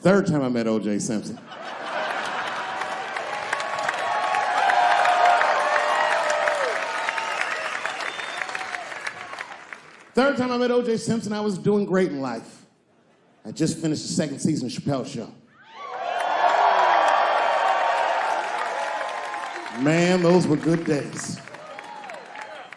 Third time I met O.J. Simpson. Third time I met O.J. Simpson, I was doing great in life. I just finished the second season of Chappelle Show. Man, those were good days.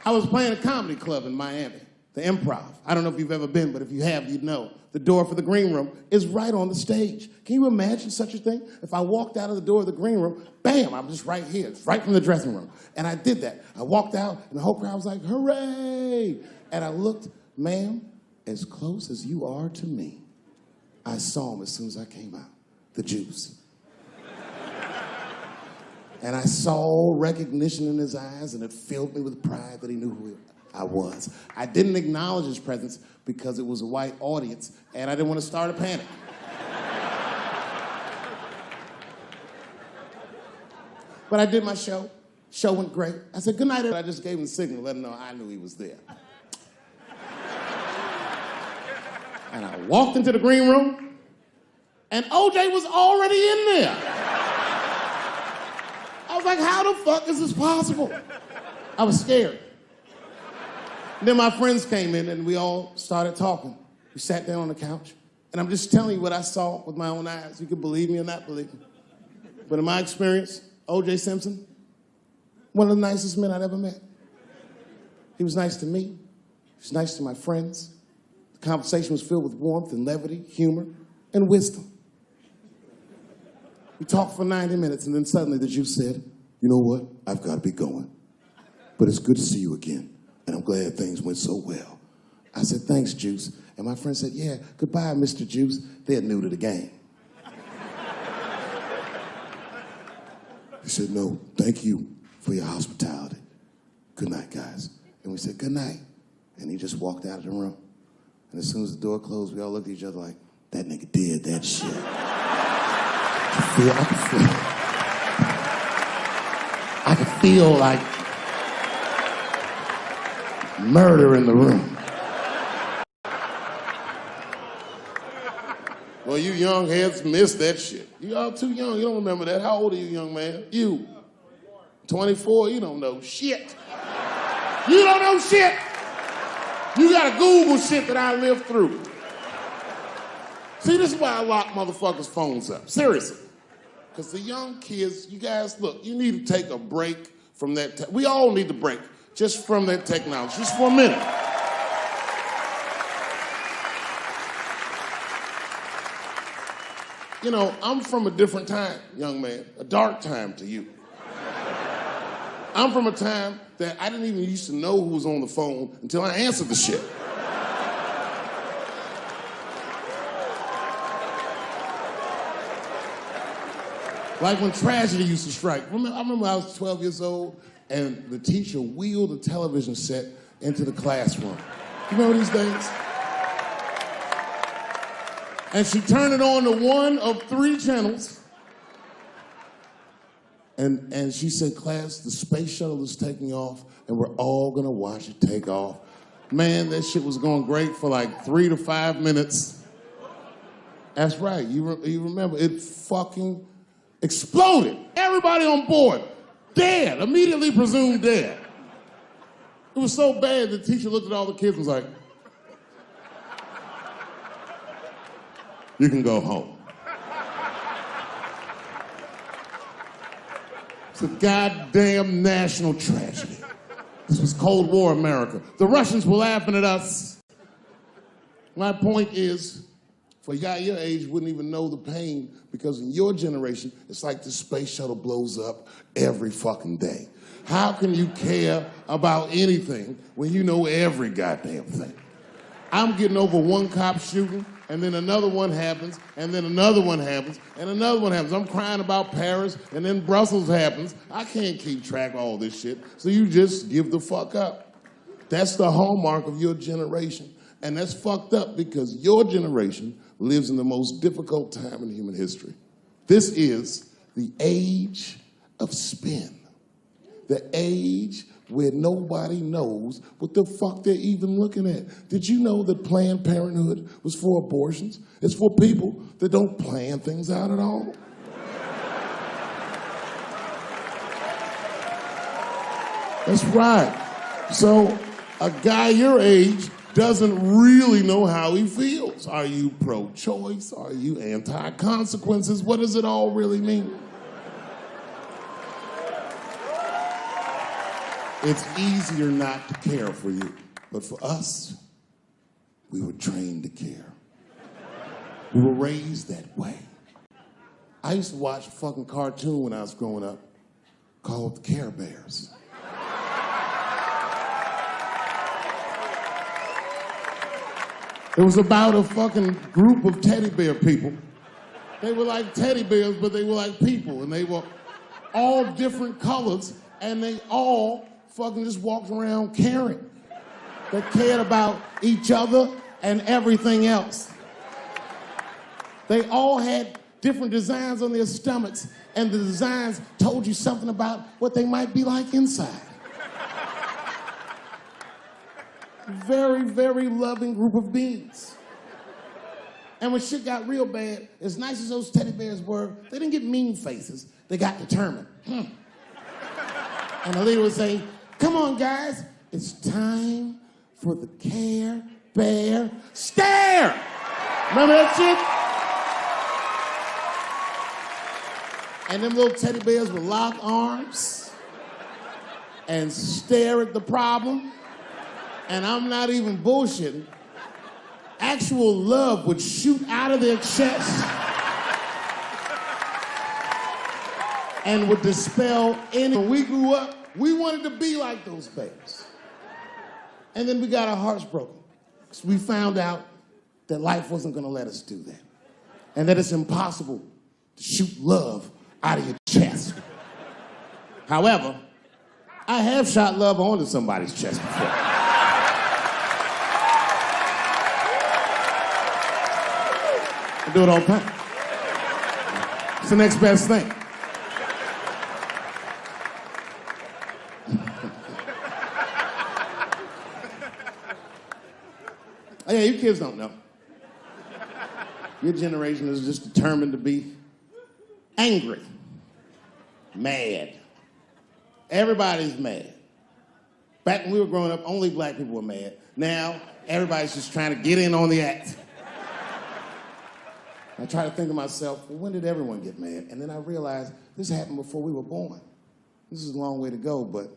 I was playing a comedy club in Miami, the Improv. I don't know if you've ever been, but if you have, you'd know. The door for the green room is right on the stage. Can you imagine such a thing? If I walked out of the door of the green room, bam, I'm just right here. It's right from the dressing room. And I did that. I walked out, and the whole crowd was like, hooray! And I looked, ma'am, as close as you are to me, I saw him as soon as I came out, the Juice. And I saw recognition in his eyes, and it filled me with pride that he knew who I was. I didn't acknowledge his presence because it was a white audience, and I didn't want to start a panic. But I did my show. Show went great. I said, good night. I just gave him the signal, let him know I knew he was there. And I walked into the green room, and O.J. was already in there. I was like, how the fuck is this possible? I was scared. And then my friends came in, and we all started talking. We sat down on the couch, and I'm just telling you what I saw with my own eyes. You can believe me or not believe me. But in my experience, O.J. Simpson, one of the nicest men I'd ever met. He was nice to me. He was nice to my friends. The conversation was filled with warmth and levity, humor, and wisdom. We talked for 90 minutes, and then suddenly the Juice said, you know what? I've got to be going. But it's good to see you again, and I'm glad things went so well. I said, thanks, Juice. And my friend said, yeah, goodbye, Mr. Juice. They're new to the game. He said, no, thank you for your hospitality. Good night, guys. And we said, good night. And he just walked out of the room. And as soon as the door closed, we all looked at each other like, that nigga did that shit. I could feel like murder in the room. Well, you young heads missed that shit. You all too young, you don't remember that. How old are you, young man? You. 24, you don't know shit. You don't know shit. You gotta Google shit that I lived through. See, this is why I lock motherfuckers' phones up. Seriously. Because the young kids, you guys, look, you need to take a break from that. We all need to break just from that technology, just for a minute. You know, I'm from a different time, young man, a dark time to you. I'm from a time that I didn't even used to know who was on the phone until I answered the shit. Like when tragedy used to strike. I remember I was 12 years old and the teacher wheeled a television set into the classroom. You remember these days? And she turned it on to one of 3 channels. And she said, class, the space shuttle is taking off and we're all gonna watch it take off. Man, that shit was going great for like 3 to 5 minutes. That's right, you remember, it fucking exploded. Everybody on board, dead, immediately presumed dead. It was so bad, the teacher looked at all the kids and was like, you can go home. It's a goddamn national tragedy. This was Cold War America. The Russians were laughing at us. My point is, for a guy your age wouldn't even know the pain because in your generation, it's like the space shuttle blows up every fucking day. How can you care about anything when you know every goddamn thing? I'm getting over one cop shooting, and then another one happens, and then another one happens, and another one happens. I'm crying about Paris, and then Brussels happens. I can't keep track of all this shit, so you just give the fuck up. That's the hallmark of your generation, and that's fucked up because your generation lives in the most difficult time in human history. This is the age of spin, the age where nobody knows what the fuck they're even looking at. Did you know that Planned Parenthood was for abortions? It's for people that don't plan things out at all. That's right. So a guy your age doesn't really know how he feels. Are you pro-choice? Are you anti-consequences? What does it all really mean? It's easier not to care for you. But for us, we were trained to care. We were raised that way. I used to watch a fucking cartoon when I was growing up called the Care Bears. It was about a fucking group of teddy bear people. They were like teddy bears, but they were like people, and they were all different colors, and they all fucking just walked around caring. They cared about each other and everything else. They all had different designs on their stomachs, and the designs told you something about what they might be like inside. Very, very loving group of beings. And when shit got real bad, as nice as those teddy bears were, they didn't get mean faces. They got determined. And the leader would say, "Come on, guys, it's time for the Care Bear Stare." Remember that shit? And them little teddy bears would lock arms and stare at the problem. And I'm not even bullshitting. Actual love would shoot out of their chest and would dispel any. When we grew up, we wanted to be like those bears. And then we got our hearts broken. So we found out that life wasn't gonna let us do that. And that it's impossible to shoot love out of your chest. However, I have shot love onto somebody's chest before. I do it all the time. It's the next best thing. Oh, yeah, you kids don't know. Your generation is just determined to be angry, mad. Everybody's mad. Back when we were growing up, only black people were mad. Now, everybody's just trying to get in on the act. I try to think to myself, well, when did everyone get mad? And then I realized this happened before we were born. This is a long way to go, but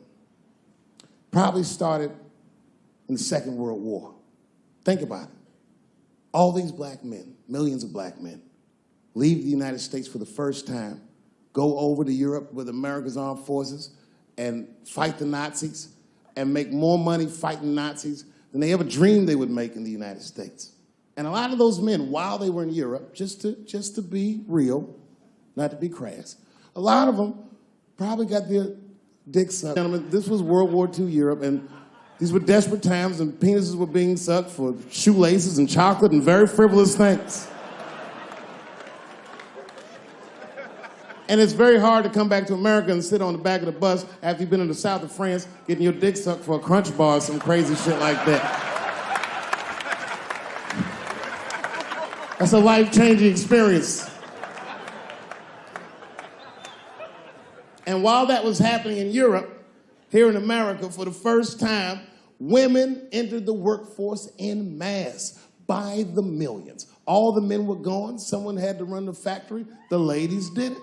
probably started in the Second World War. Think about it. All these black men, millions of black men, leave the United States for the first time, go over to Europe with America's armed forces and fight the Nazis and make more money fighting Nazis than they ever dreamed they would make in the United States. And a lot of those men, while they were in Europe, just to be real, not to be crass, a lot of them probably got their dicks sucked. Gentlemen, this was World War II Europe, and these were desperate times, and penises were being sucked for shoelaces and chocolate and very frivolous things. And it's very hard to come back to America and sit on the back of the bus after you've been in the south of France getting your dick sucked for a Crunch bar or some crazy shit like that. That's a life-changing experience. And while that was happening in Europe, here in America, for the first time, women entered the workforce en masse by the millions. All the men were gone. Someone had to run the factory. The ladies did it.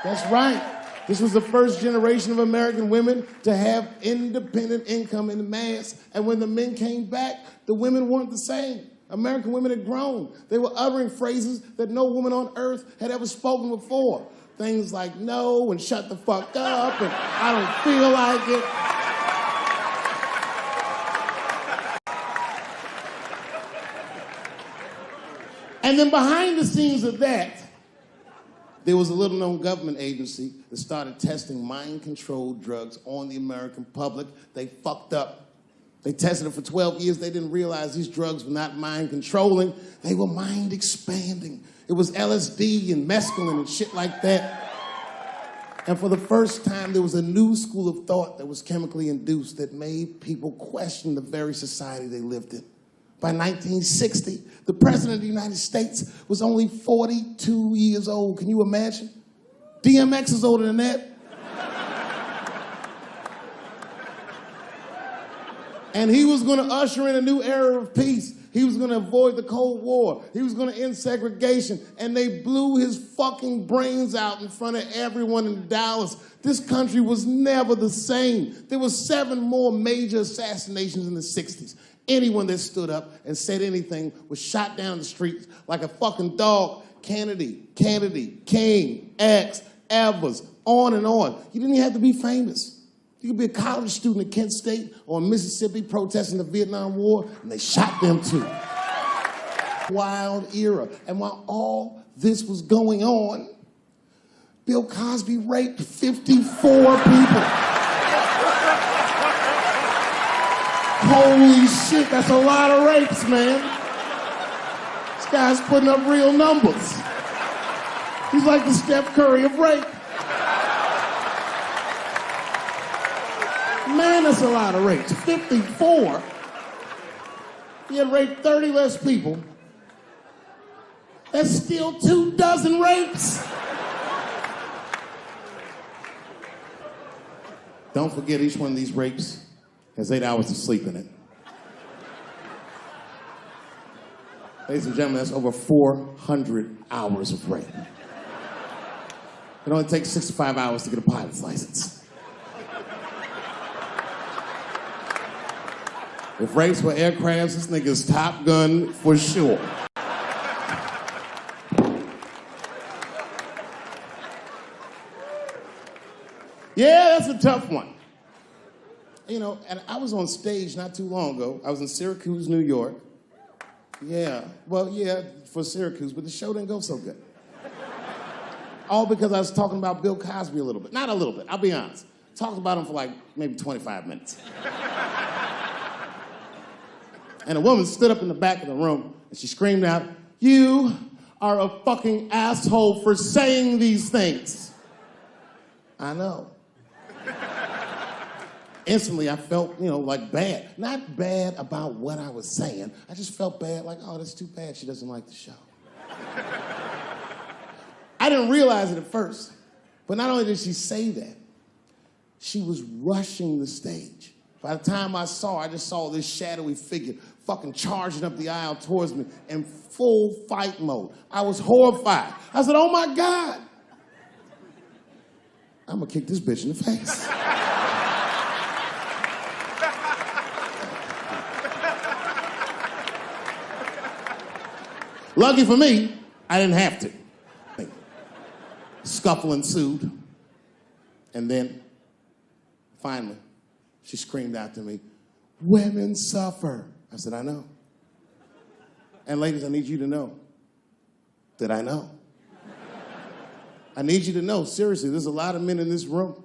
That's right. This was the first generation of American women to have independent income en masse. And when the men came back, the women weren't the same. American women had grown. They were uttering phrases that no woman on earth had ever spoken before. Things like no and shut the fuck up and I don't feel like it. And then behind the scenes of that, there was a little-known government agency that started testing mind-controlled drugs on the American public. They fucked up. They tested it for 12 years. They didn't realize these drugs were not mind-controlling. They were mind-expanding. It was LSD and mescaline and shit like that. And for the first time, there was a new school of thought that was chemically induced that made people question the very society they lived in. By 1960, the President of the United States was only 42 years old. Can you imagine? DMX is older than that. And he was going to usher in a new era of peace. He was going to avoid the Cold War. He was going to end segregation. And they blew his fucking brains out in front of everyone in Dallas. This country was never the same. There were 7 more major assassinations in the 60s. Anyone that stood up and said anything was shot down the streets like a fucking dog. Kennedy, King, X, Evers, on and on. You didn't even have to be famous. You could be a college student at Kent State or in Mississippi protesting the Vietnam War, and they shot them too. Wild era. And while all this was going on, Bill Cosby raped 54 people. Holy shit, that's a lot of rapes, man. This guy's putting up real numbers. He's like the Steph Curry of rape. Man, that's a lot of rapes. 54. He had raped 30 less people. That's still 24 rapes. Don't forget, each one of these rapes has 8 hours of sleep in it. Ladies and gentlemen, that's over 400 hours of rape. It only takes 65 hours to get a pilot's license. If rapes were aircrafts, this nigga's Top Gun for sure. Yeah, that's a tough one. You know, and I was on stage not too long ago. I was in Syracuse, New York. Yeah, well, yeah, for Syracuse, but the show didn't go so good. All because I was talking about Bill Cosby a little bit. Not a little bit, I'll be honest. Talked about him for like maybe 25 minutes. And a woman stood up in the back of the room and she screamed out, "You are a fucking asshole for saying these things." I know. Instantly, I felt, like bad. Not bad about what I was saying. I just felt bad, like, oh, that's too bad she doesn't like the show. I didn't realize it at first. But not only did she say that, she was rushing the stage. By the time I saw her, I just saw this shadowy figure fucking charging up the aisle towards me in full fight mode. I was horrified. I said, oh my God. I'm gonna kick this bitch in the face. Lucky for me, I didn't have to. Scuffle ensued. And then, finally, she screamed out to me, "Women suffer." I said, I know. And ladies, I need you to know that I know. I need you to know, seriously, there's a lot of men in this room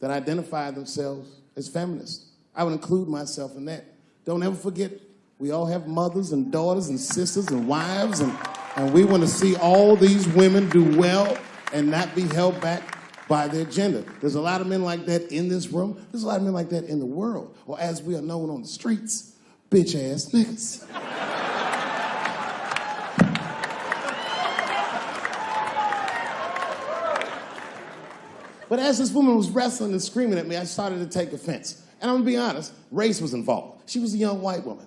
that identify themselves as feminists. I would include myself in that. Don't ever forget, we all have mothers and daughters and sisters and wives, and we want to see all these women do well and not be held back by their gender. There's a lot of men like that in this room. There's a lot of men like that in the world, or as we are known on the streets, bitch-ass niggas. But as this woman was wrestling and screaming at me, I started to take offense. And I'm gonna be honest, race was involved. She was a young white woman.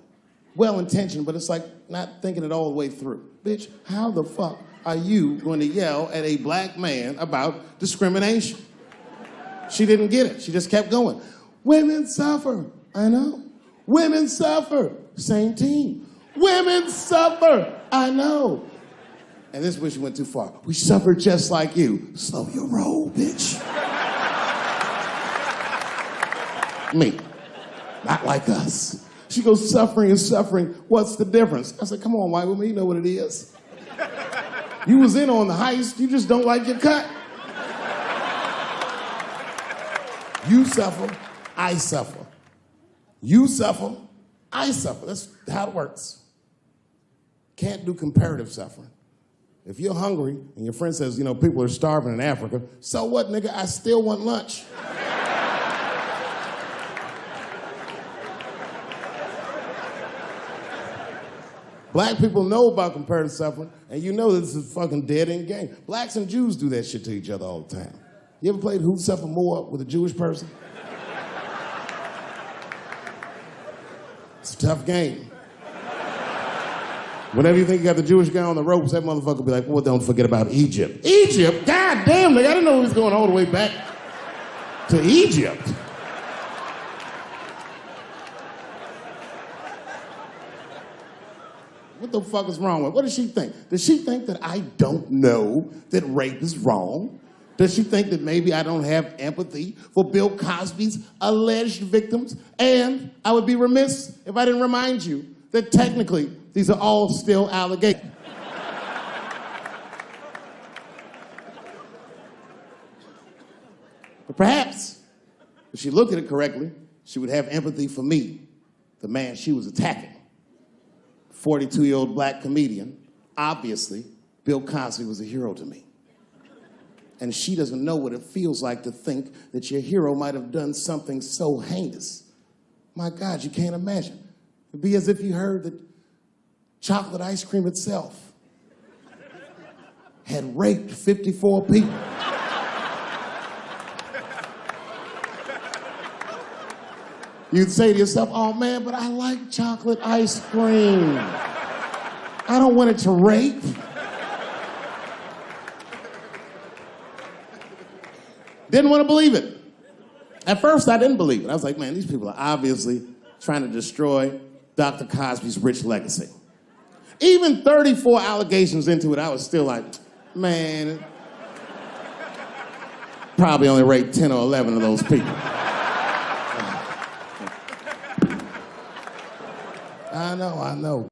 Well-intentioned, but it's like not thinking it all the way through. Bitch, how the fuck are you going to yell at a black man about discrimination? She didn't get it. She just kept going. Women suffer. I know. Women suffer. Same team. Women suffer. I know. And this is where she went too far. We suffer just like you. Slow your roll, bitch. Me. Not like us. She goes, suffering and suffering. What's the difference? I said, come on, white woman, you know what it is. You was in on the heist, you just don't like your cut. You suffer, I suffer. You suffer, I suffer. That's how it works. Can't do comparative suffering. If you're hungry and your friend says, you know, people are starving in Africa, so what, nigga? I still want lunch. Black people know about comparative suffering, and you know this is a fucking dead-end game. Blacks and Jews do that shit to each other all the time. You ever played Who Suffer More with a Jewish person? It's a tough game. Whenever you think you got the Jewish guy on the ropes, that motherfucker will be like, well, don't forget about Egypt. Egypt? God damn, nigga, I didn't know he was going all the way back to Egypt. What the fuck is wrong with her? What does she think? Does she think that I don't know that rape is wrong? Does she think that maybe I don't have empathy for Bill Cosby's alleged victims? And I would be remiss if I didn't remind you that technically these are all still allegations. But perhaps, if she looked at it correctly, she would have empathy for me, the man she was attacking. 42-year-old black comedian. Obviously, Bill Cosby was a hero to me. And she doesn't know what it feels like to think that your hero might have done something so heinous. My God, you can't imagine. It'd be as if you heard that chocolate ice cream itself had raped 54 people. You'd say to yourself, oh man, but I like chocolate ice cream. I don't want it to rape. Didn't want to believe it. At first, I didn't believe it. I was like, man, these people are obviously trying to destroy Dr. Cosby's rich legacy. Even 34 allegations into it, I was still like, man, probably only raped 10 or 11 of those people. I know.